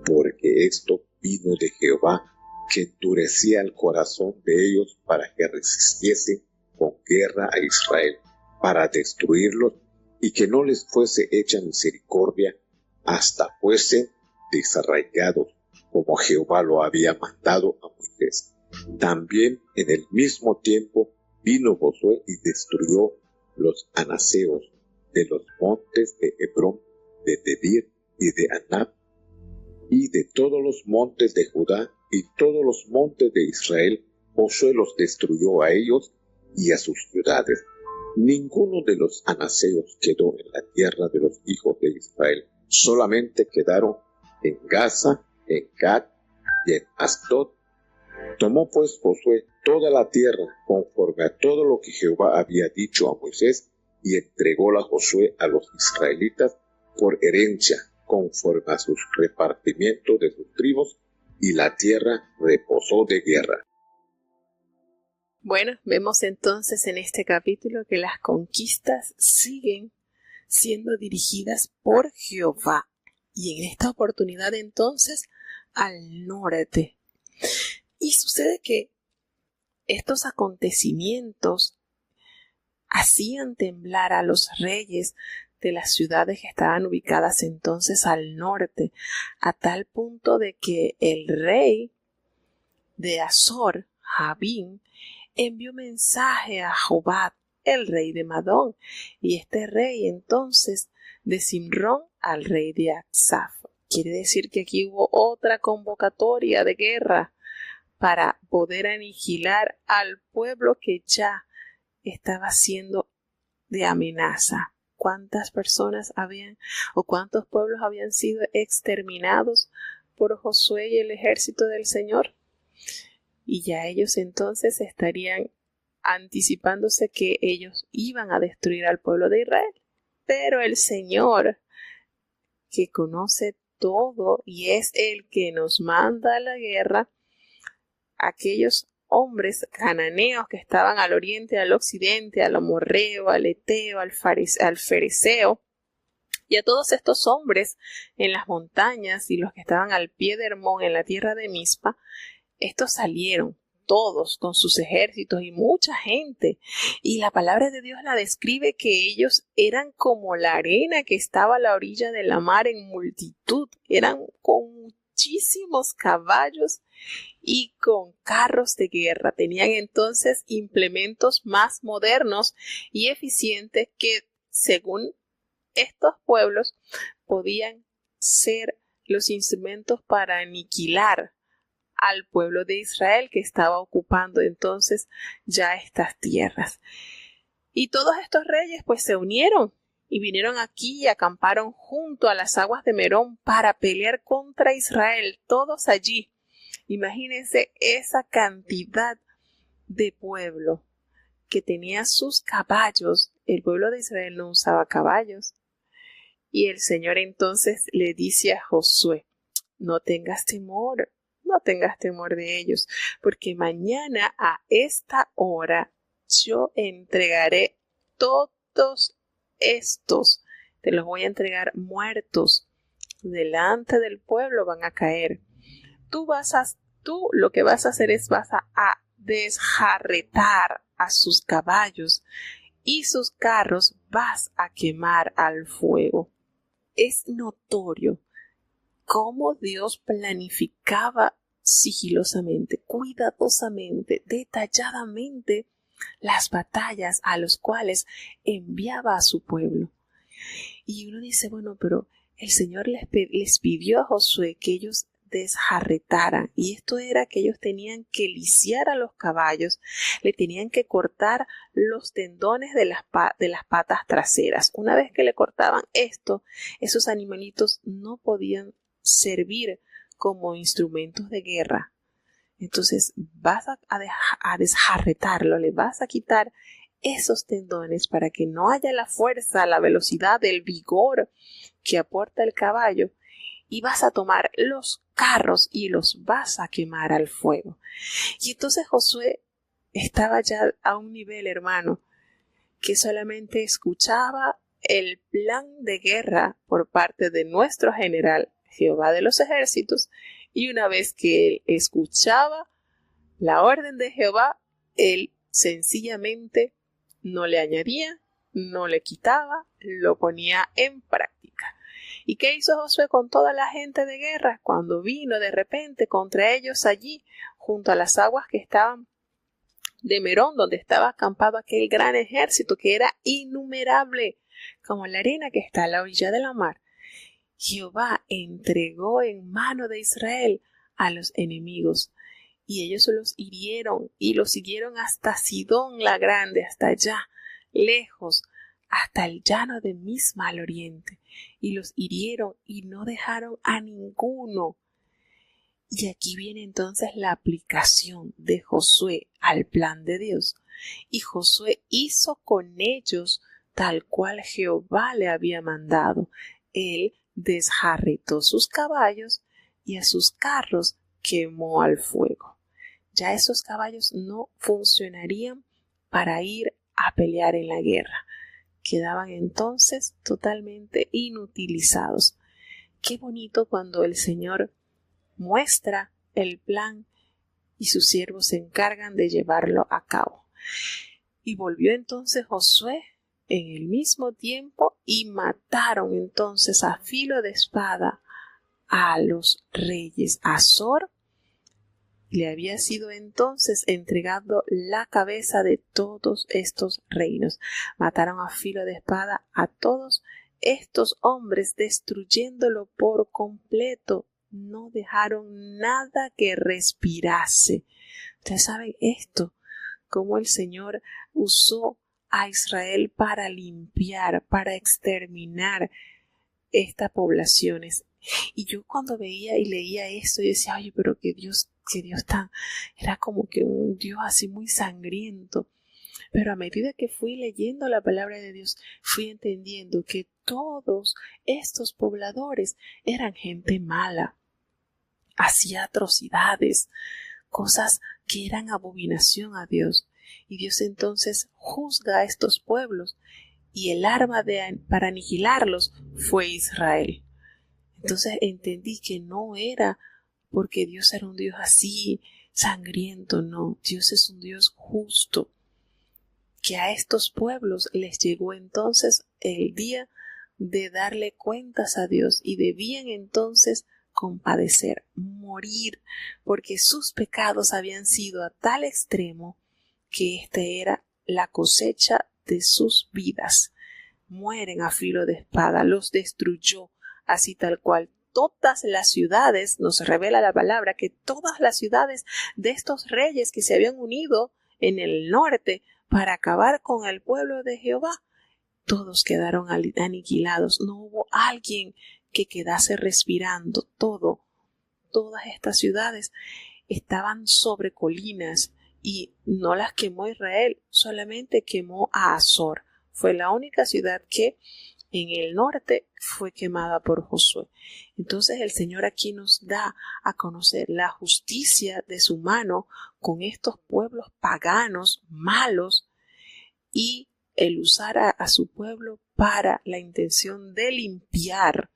porque esto vino de Jehová, que endurecía el corazón de ellos para que resistiesen con guerra a Israel, para destruirlos, y que no les fuese hecha misericordia hasta fuesen desarraigados, como Jehová lo había mandado a Moisés. También en el mismo tiempo vino Josué y destruyó los anaseos de los montes de Hebrón, de Debir y de Anab, y de todos los montes de Judá y todos los montes de Israel. Josué los destruyó a ellos y a sus ciudades. Ninguno de los anaseos quedó en la tierra de los hijos de Israel, solamente quedaron en Gaza en Gat y en Asdod. Tomó pues Josué toda la tierra conforme a todo lo que Jehová había dicho a Moisés, y entrególa Josué a los israelitas por herencia, conforme a sus repartimientos de sus tribus, y la tierra reposó de guerra. Bueno, vemos entonces en este capítulo que las conquistas siguen siendo dirigidas por Jehová, y en esta oportunidad entonces al norte. Y sucede que estos acontecimientos hacían temblar a los reyes de las ciudades que estaban ubicadas entonces al norte, a tal punto de que el rey de Azor, Jabín, envió mensaje a Jobab, el rey de Madón, y este rey entonces de Simrón al rey de Aksaf. Quiere decir que aquí hubo otra convocatoria de guerra para poder aniquilar al pueblo que ya estaba siendo de amenaza. ¿Cuántas personas habían o cuántos pueblos habían sido exterminados por Josué y el ejército del Señor? Y ya ellos entonces estarían anticipándose que ellos iban a destruir al pueblo de Israel. Pero el Señor, que conoce todo y es el que nos manda a la guerra, aquellos hombres cananeos que estaban al oriente, al occidente, al amorreo, al eteo, al fereceo, y a todos estos hombres en las montañas y los que estaban al pie de Hermón en la tierra de Mizpa, estos salieron todos con sus ejércitos y mucha gente, y la palabra de Dios la describe que ellos eran como la arena que estaba a la orilla de la mar en multitud, eran con muchísimos caballos y con carros de guerra. Tenían entonces implementos más modernos y eficientes que, según estos pueblos, podían ser los instrumentos para aniquilar al pueblo de Israel que estaba ocupando entonces ya estas tierras. Y todos estos reyes pues se unieron y vinieron aquí y acamparon junto a las aguas de Merón para pelear contra Israel, todos allí. Imagínense esa cantidad de pueblo que tenía sus caballos. El pueblo de Israel no usaba caballos. Y el Señor entonces le dice a Josué: no tengas temor de ellos, porque mañana a esta hora yo entregaré todos estos, te los voy a entregar muertos, delante del pueblo van a caer. Tú lo que vas a hacer es vas a desjarretar a sus caballos y sus carros vas a quemar al fuego. Es notorio cómo Dios planificaba sigilosamente, cuidadosamente, detalladamente las batallas a las cuales enviaba a su pueblo. Y uno dice, bueno, pero el Señor les pidió a Josué que ellos desjarretaran, y esto era que ellos tenían que lisiar a los caballos, le tenían que cortar los tendones de las patas traseras. Una vez que le cortaban esto, esos animalitos no podían servir como instrumentos de guerra. Entonces vas a desjarretarlo, le vas a quitar esos tendones para que no haya la fuerza, la velocidad, el vigor que aporta el caballo, y vas a tomar los carros y los vas a quemar al fuego. Y entonces Josué estaba ya a un nivel, hermano, que solamente escuchaba el plan de guerra por parte de nuestro general Jehová de los ejércitos, y una vez que él escuchaba la orden de Jehová, él sencillamente no le añadía, no le quitaba, lo ponía en práctica. ¿Y qué hizo Josué con toda la gente de guerra cuando vino de repente contra ellos allí, junto a las aguas que estaban de Merón, donde estaba acampado aquel gran ejército que era innumerable, como la arena que está a la orilla de la mar? Jehová entregó en mano de Israel a los enemigos, y ellos los hirieron y los siguieron hasta Sidón la Grande, hasta allá, lejos, hasta el llano de Misma al oriente, y los hirieron y no dejaron a ninguno. Y aquí viene entonces la aplicación de Josué al plan de Dios. Y Josué hizo con ellos tal cual Jehová le había mandado. Él desjarretó sus caballos y a sus carros quemó al fuego. Ya esos caballos no funcionarían para ir a pelear en la guerra. Quedaban entonces totalmente inutilizados. Qué bonito cuando el Señor muestra el plan y sus siervos se encargan de llevarlo a cabo. Y volvió entonces Josué en el mismo tiempo y mataron entonces a filo de espada a los reyes. Azor le había sido entonces entregado la cabeza de todos estos reinos. Mataron a filo de espada a todos estos hombres, destruyéndolo por completo. No dejaron nada que respirase. Ustedes saben esto, cómo el Señor usó a Israel para limpiar, para exterminar estas poblaciones. Y yo cuando veía y leía esto, yo decía, oye, pero que Dios tan, era como que un Dios así muy sangriento. Pero a medida que fui leyendo la palabra de Dios, fui entendiendo que todos estos pobladores eran gente mala. Hacía atrocidades, cosas que eran abominación a Dios. Y Dios entonces juzga a estos pueblos y el arma para aniquilarlos fue Israel. Entonces entendí que no era porque Dios era un Dios así sangriento, no. Dios es un Dios justo. Que a estos pueblos les llegó entonces el día de darle cuentas a Dios y debían entonces compadecer, morir, porque sus pecados habían sido a tal extremo que esta era la cosecha de sus vidas. Mueren a filo de espada, los destruyó así tal cual. Todas las ciudades, nos revela la palabra, que todas las ciudades de estos reyes que se habían unido en el norte para acabar con el pueblo de Jehová, todos quedaron aniquilados. No hubo alguien que quedase respirando. Todas estas ciudades estaban sobre colinas y no las quemó Israel, solamente quemó a Azor. Fue la única ciudad que en el norte fue quemada por Josué. Entonces el Señor aquí nos da a conocer la justicia de su mano con estos pueblos paganos, malos, y el usar a su pueblo para la intención de limpiar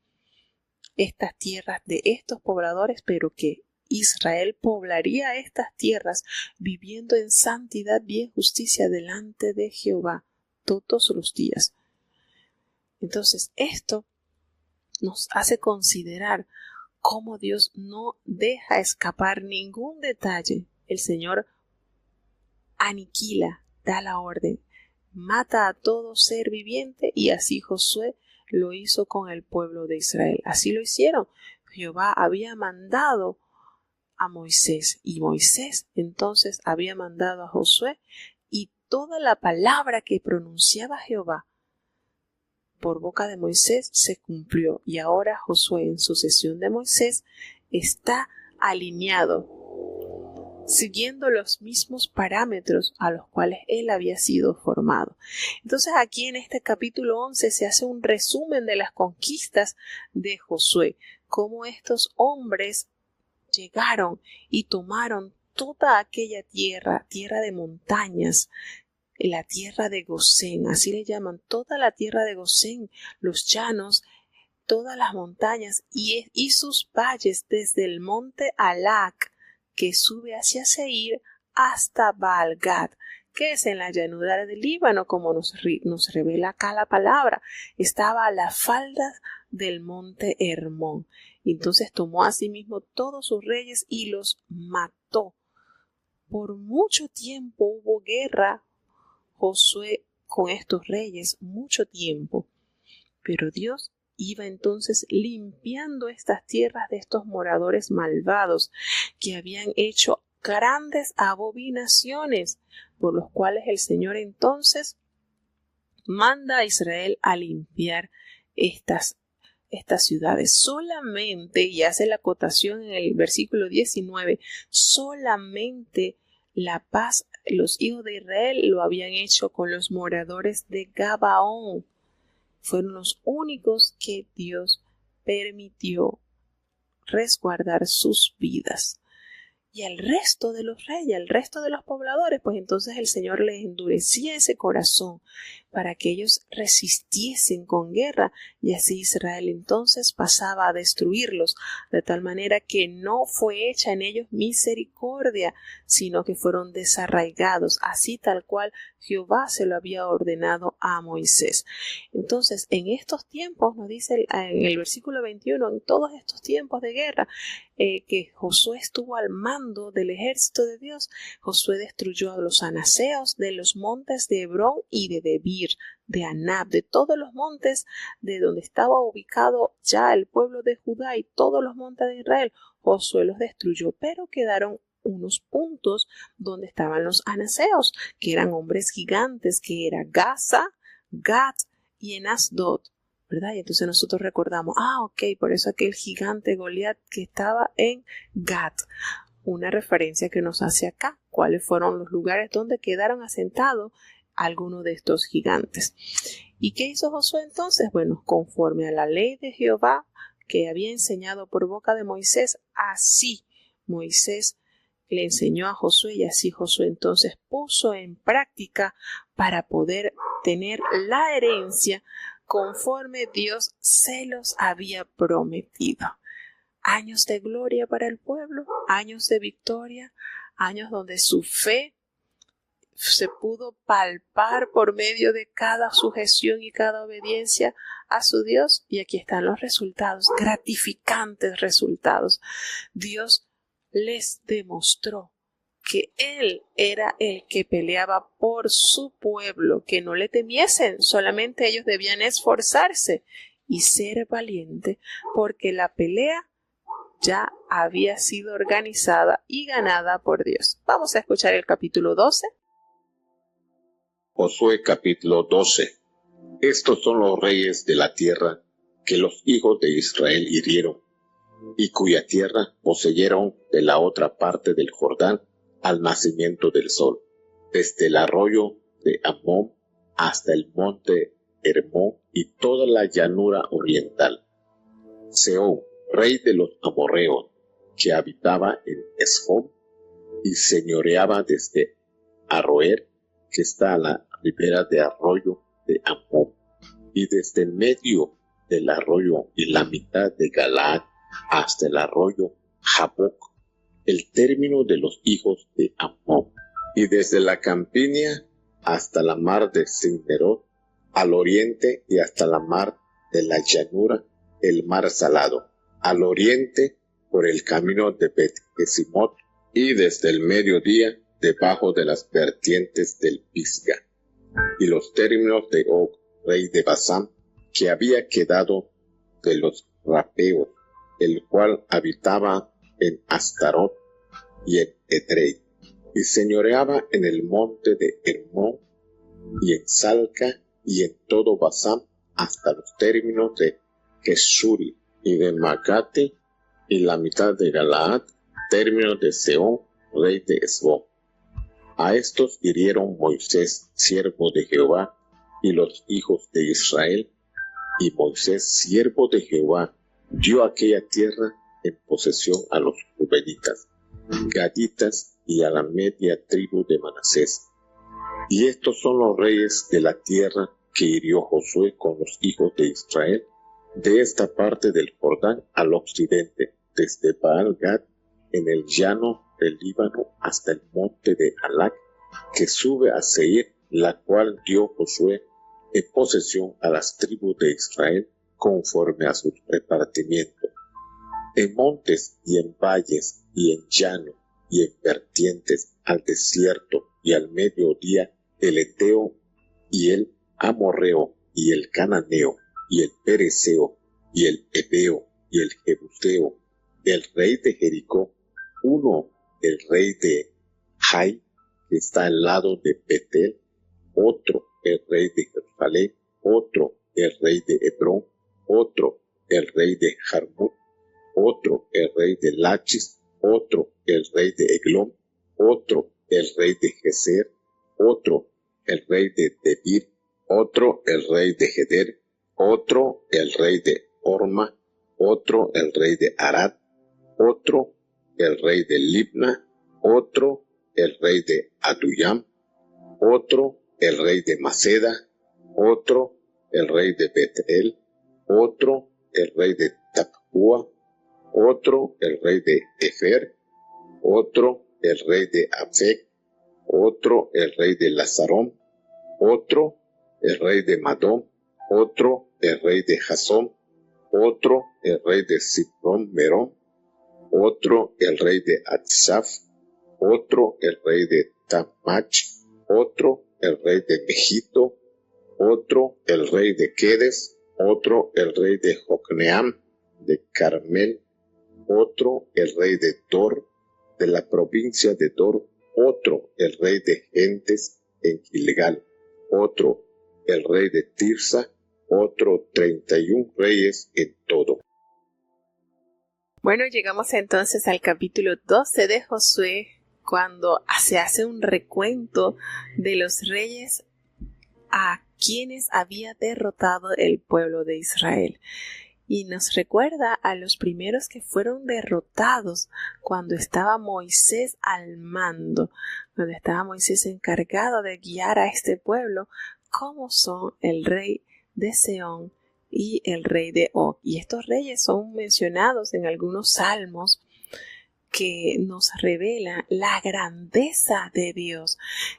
estas tierras de estos pobladores, pero que Israel poblaría estas tierras viviendo en santidad y en justicia delante de Jehová todos los días. Entonces esto nos hace considerar cómo Dios no deja escapar ningún detalle. El Señor aniquila, da la orden, mata a todo ser viviente, y así Josué lo hizo con el pueblo de Israel. Así lo hicieron. Jehová había mandado a Moisés y Moisés entonces había mandado a Josué, y toda la palabra que pronunciaba Jehová por boca de Moisés se cumplió, y ahora Josué en sucesión de Moisés está alineado siguiendo los mismos parámetros a los cuales él había sido formado. Entonces aquí en este capítulo 11 se hace un resumen de las conquistas de Josué, cómo estos hombres llegaron y tomaron toda aquella tierra de montañas, la tierra de Gosén, así le llaman, toda la tierra de Gosén, los llanos, todas las montañas y sus valles desde el monte Alac, que sube hacia Seir, hasta Baal-Gad, que es en la llanura del Líbano, como nos revela acá la palabra. Estaba a las faldas del monte Hermón. Entonces tomó a sí mismo todos sus reyes y los mató. Por mucho tiempo hubo guerra Josué con estos reyes, mucho tiempo, pero Dios iba entonces limpiando estas tierras de estos moradores malvados que habían hecho grandes abominaciones, por los cuales el Señor entonces manda a Israel a limpiar estas estas ciudades. Solamente, y hace la acotación en el versículo 19, solamente la paz los hijos de Israel lo habían hecho con los moradores de Gabaón. Fueron los únicos que Dios permitió resguardar sus vidas. Y al resto de los reyes, al resto de los pobladores, pues entonces el Señor les endurecía ese corazón para que ellos resistiesen con guerra, y así Israel entonces pasaba a destruirlos, de tal manera que no fue hecha en ellos misericordia, sino que fueron desarraigados, así tal cual Jehová se lo había ordenado a Moisés. Entonces, en estos tiempos, nos dice en el versículo 21, en todos estos tiempos de guerra, que Josué estuvo al mando del ejército de Dios, Josué destruyó a los anaseos de los montes de Hebrón y de Debir, de Anab, de todos los montes de donde estaba ubicado ya el pueblo de Judá y todos los montes de Israel. Josué los destruyó, pero quedaron unos puntos donde estaban los anaseos, que eran hombres gigantes, que era Gaza, Gat y en Asdod, ¿verdad? Y entonces nosotros recordamos, ok, por eso aquel gigante Goliat que estaba en Gat, una referencia que nos hace acá, cuáles fueron los lugares donde quedaron asentados algunos de estos gigantes. ¿Y qué hizo Josué entonces? Bueno, conforme a la ley de Jehová que había enseñado por boca de Moisés, así Moisés le enseñó a Josué, y así Josué entonces puso en práctica para poder tener la herencia conforme Dios se los había prometido. Años de gloria para el pueblo, años de victoria, años donde su fe se pudo palpar por medio de cada sujeción y cada obediencia a su Dios. Y aquí están los resultados, gratificantes resultados. Dios les demostró que Él era el que peleaba por su pueblo, que no le temiesen, solamente ellos debían esforzarse y ser valientes, porque la pelea ya había sido organizada y ganada por Dios. Vamos a escuchar el capítulo 12. Josué capítulo 12. Estos son los reyes de la tierra que los hijos de Israel hirieron, y cuya tierra poseyeron de la otra parte del Jordán al nacimiento del sol, desde el arroyo de Amón hasta el monte Hermón y toda la llanura oriental. Sehón, rey de los amorreos, que habitaba en Esbón y señoreaba desde Aroer, que está a la ribera de arroyo de Amón, y desde el medio del arroyo y la mitad de Galaad hasta el arroyo Jaboc, el término de los hijos de Amón, y desde la campiña hasta la mar de Cinnerot, al oriente, y hasta la mar de la llanura, el mar salado, al oriente por el camino de Bet-Jesimot, y desde el mediodía debajo de las vertientes del Pisga, y los términos de Og, rey de Basán, que había quedado de los rapeos, el cual habitaba en Astarot y en Edrei, y señoreaba en el monte de Hermón, y en Salca, y en todo Basán, hasta los términos de Geshuri, y de Macate, y la mitad de Galaad, términos de Sehón, rey de Esbón. A estos hirieron Moisés, siervo de Jehová, y los hijos de Israel, y Moisés, siervo de Jehová, dio aquella tierra en posesión a los rubenitas, gaditas y a la media tribu de Manasés. Y estos son los reyes de la tierra que hirió Josué con los hijos de Israel, de esta parte del Jordán al occidente, desde Baal-Gad en el llano del Líbano hasta el monte de Halac, que sube a Seir, la cual dio Josué en posesión a las tribus de Israel conforme a su repartimiento. En montes y en valles y en llano y en vertientes, al desierto y al mediodía, el Eteo y el Amorreo y el Cananeo y el Pereceo y el Ebeo y el Jebuseo, el rey de Jericó, uno el rey de Jai, que está al lado de Betel, otro el rey de Jerusalén, otro el rey de Hebrón, otro el rey de Jarmut, otro el rey de Lachis, otro el rey de Eglón, otro el rey de Geser, otro el rey de Debir, otro el rey de Geder, otro el rey de Orma, otro el rey de Arad, otro el rey de Libna, otro el rey de Adullam, otro el rey de Maceda, otro el rey de Betel, otro el rey de Tapúa, otro el rey de Efer, otro el rey de Afec, otro el rey de Lazarón, otro el rey de Madón, otro el rey de Jasón, otro el rey de Siprón Merón, otro el rey de Atsaf, otro el rey de Tamach, otro el rey de Megito, otro el rey de Quedes, otro el rey de Jocneam, de Carmel, otro el rey de Dor, de la provincia de Dor, otro el rey de Gentes en Gilgal, otro el rey de Tirsa, otro 31 reyes en todo. Bueno, llegamos entonces al capítulo 12 de Josué, cuando se hace un recuento de los reyes a quienes había derrotado el pueblo de Israel. Y nos recuerda a los primeros que fueron derrotados cuando estaba Moisés al mando, cuando estaba Moisés encargado de guiar a este pueblo, como son el rey de Seón y el rey de Og. Y estos reyes son mencionados en algunos salmos que nos revela la grandeza de Dios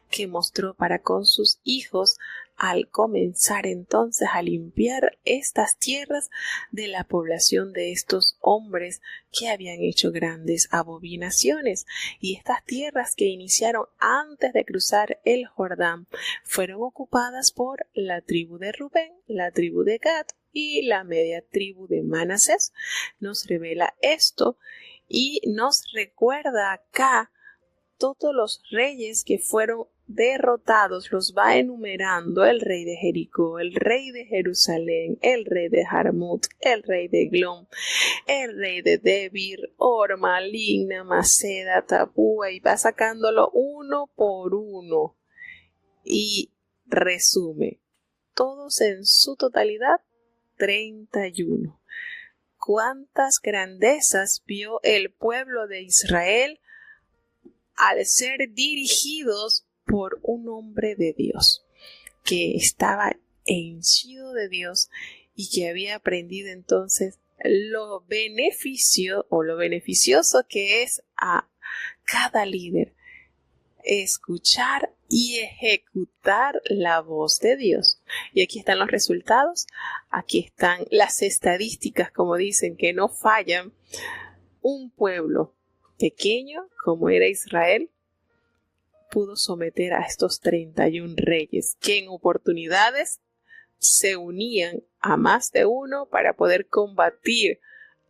que mostró para con sus hijos al comenzar entonces a limpiar estas tierras de la población de estos hombres que habían hecho grandes abominaciones. Y estas tierras que iniciaron antes de cruzar el Jordán fueron ocupadas por la tribu de Rubén, la tribu de Gad y la media tribu de Manasés. Nos revela esto y nos recuerda acá todos los reyes que fueron derrotados, los va enumerando: el rey de Jericó, el rey de Jerusalén, el rey de Jarmut, el rey de Eglón, el rey de Debir, Orma, Libna, Maceda, Tapúa, y va sacándolo uno por uno y resume todos en su totalidad 31. ¿Cuántas grandezas vio el pueblo de Israel al ser dirigidos por un hombre de Dios, que estaba henchido de Dios y que había aprendido entonces lo beneficioso que es a cada líder escuchar y ejecutar la voz de Dios? Y aquí están los resultados, aquí están las estadísticas, como dicen, que no fallan. Un pueblo pequeño como era Israel pudo someter a estos 31 reyes que en oportunidades se unían a más de uno para poder combatir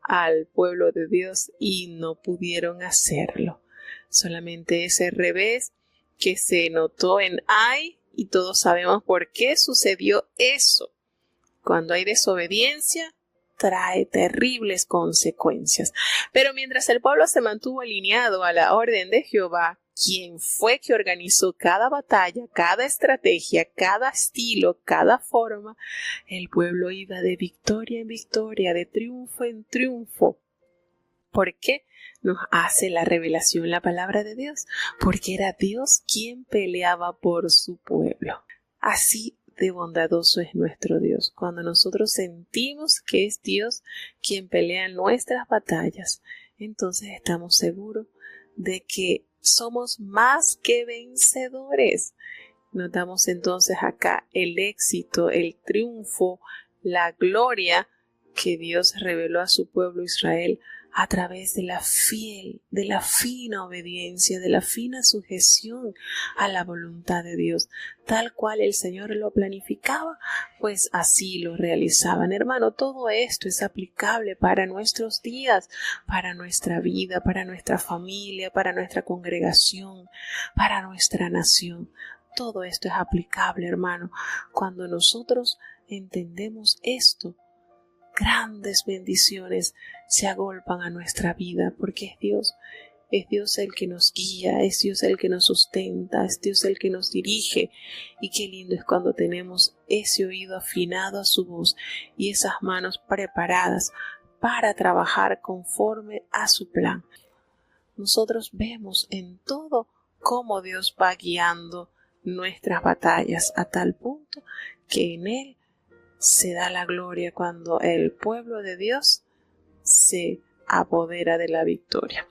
al pueblo de Dios y no pudieron hacerlo. Solamente ese revés que se notó en Ai, y todos sabemos por qué sucedió eso. Cuando hay desobediencia, trae terribles consecuencias. Pero mientras el pueblo se mantuvo alineado a la orden de Jehová, quien fue que organizó cada batalla, cada estrategia, cada estilo, cada forma, el pueblo iba de victoria en victoria, de triunfo en triunfo. ¿Por qué? Nos hace la revelación la palabra de Dios, porque era Dios quien peleaba por su pueblo. Así de bondadoso es nuestro Dios, cuando nosotros sentimos que es Dios quien pelea nuestras batallas, entonces estamos seguros de que somos más que vencedores. Notamos entonces acá el éxito, el triunfo, la gloria que Dios reveló a su pueblo Israel a través de la fina obediencia, de la fina sujeción a la voluntad de Dios. Tal cual el Señor lo planificaba, pues así lo realizaban. Hermano, todo esto es aplicable para nuestros días, para nuestra vida, para nuestra familia, para nuestra congregación, para nuestra nación. Todo esto es aplicable, hermano. Cuando nosotros entendemos esto, grandes bendiciones se agolpan a nuestra vida, porque es Dios el que nos guía, es Dios el que nos sustenta, es Dios el que nos dirige. Y qué lindo es cuando tenemos ese oído afinado a su voz y esas manos preparadas para trabajar conforme a su plan. Nosotros vemos en todo cómo Dios va guiando nuestras batallas a tal punto que en Él se da la gloria cuando el pueblo de Dios se apodera de la victoria.